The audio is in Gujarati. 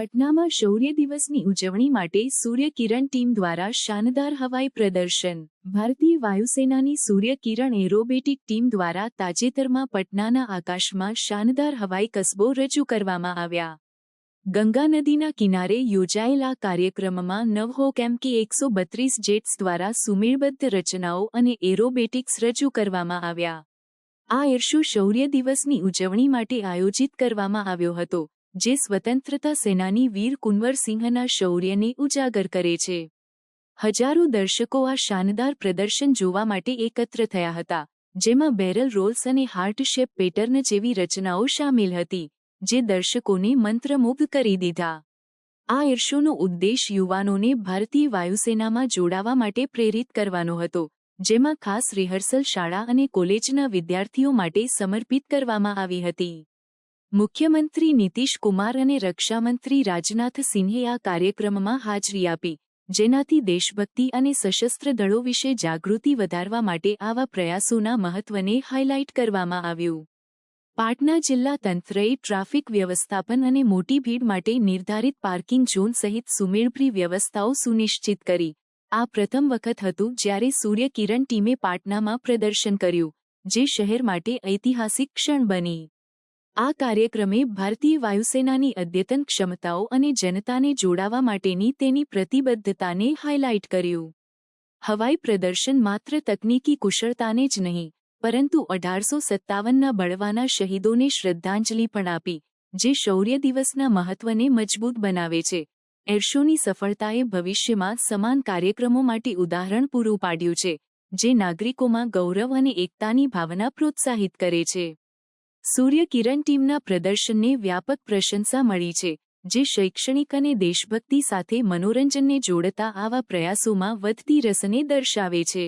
પટનામાં શૌર્ય દિવસની ઉજવણી માટે સૂર્યકિરણ ટીમ દ્વારા શાનદાર હવાઈ પ્રદર્શન। ભારતીય વાયુસેનાની સૂર્યકિરણ એરોબેટિક ટીમ દ્વારા તાજેતરમાં પટનાના આકાશમાં શાનદાર હવાઈ કસબો રજૂ કરવામાં આવ્યા। ગંગા નદીના કિનારે યોજાયેલ આ કાર્યક્રમમાં નવહોકેમકી 132 જેટ્સ દ્વારા સુમેળબદ્ધ રચનાઓ અને એરોબેટિક્સ રજૂ કરવામાં આવ્યા। આ એરશો શૌર્ય દિવસની ઉજવણી માટે આયોજિત કરવામાં આવ્યો હતો, જે સ્વતંત્રતા સેનાની વીર કુંવર સિંહના શૌર્યને ઉજાગર કરે છે। હજારો દર્શકો આ શાનદાર પ્રદર્શન જોવા માટે એકત્ર થયા હતા, જેમાં બેરલ રોલ્સ અને હાર્ટ શેપ પેટર્ન જેવી રચનાઓ શામેલ હતી, જે દર્શકોને મંત્રમુગ્ધ કરી દીધા। આ એરશોનો ઉદ્દેશ યુવાનોને ભારતીય વાયુસેનામાં જોડાવા માટે પ્રેરિત કરવાનો હતો, જેમાં ખાસ રિહર્સલ શાળા અને કોલેજના વિદ્યાર્થીઓ માટે સમર્પિત કરવામાં આવી હતી। મુખ્યમંત્રી નીતિશ કુમાર અને રક્ષામંત્રી રાજનાથ સિંહે આ કાર્યક્રમમાં હાજરી આપી, જેનાથી દેશભક્તિ અને સશસ્ત્ર દળો વિશે જાગૃતિ વધારવા માટે આવા પ્રયાસોના મહત્વને હાઇલાઇટ કરવામાં આવ્યું। પાટના જિલ્લા તંત્રએ ટ્રાફિક વ્યવસ્થાપન અને મોટી ભીડ માટે નિર્ધારિત પાર્કિંગ ઝોન સહિત સુમેળભરી વ્યવસ્થાઓ સુનિશ્ચિત કરી। આ પ્રથમ વખત હતું જ્યારે સૂર્યકિરણ ટીમે પાટનામાં પ્રદર્શન કર્યું, જે શહેર માટે ઐતિહાસિક ક્ષણ બની। આ કાર્યક્રમે ભારતીય વાયુસેનાની અદ્યતન ક્ષમતાઓ અને જનતાને જોડાવા માટેની તેની પ્રતિબદ્ધતાને હાઇલાઇટ કર્યું। હવાઈ પ્રદર્શન માત્ર તકનીકી કુશળતાને જ નહીં, પરંતુ 1857ના બળવાના શહીદોને શ્રદ્ધાંજલિ પણ આપી, જે શૌર્ય દિવસના મહત્વને મજબૂત બનાવે છે। એરશોની સફળતાએ ભવિષ્યમાં સમાન કાર્યક્રમો માટે ઉદાહરણ પૂરું પાડ્યું છે, જે નાગરિકોમાં ગૌરવ અને એકતાની ભાવના પ્રોત્સાહિત કરે છે। સૂર્યકિરણ ટીમના પ્રદર્શનને વ્યાપક પ્રશંસા મળી છે, જે શૈક્ષણિક અને દેશભક્તિ સાથે મનોરંજનને જોડતા આવા પ્રયાસોમાં વધતી રસને દર્શાવે છે।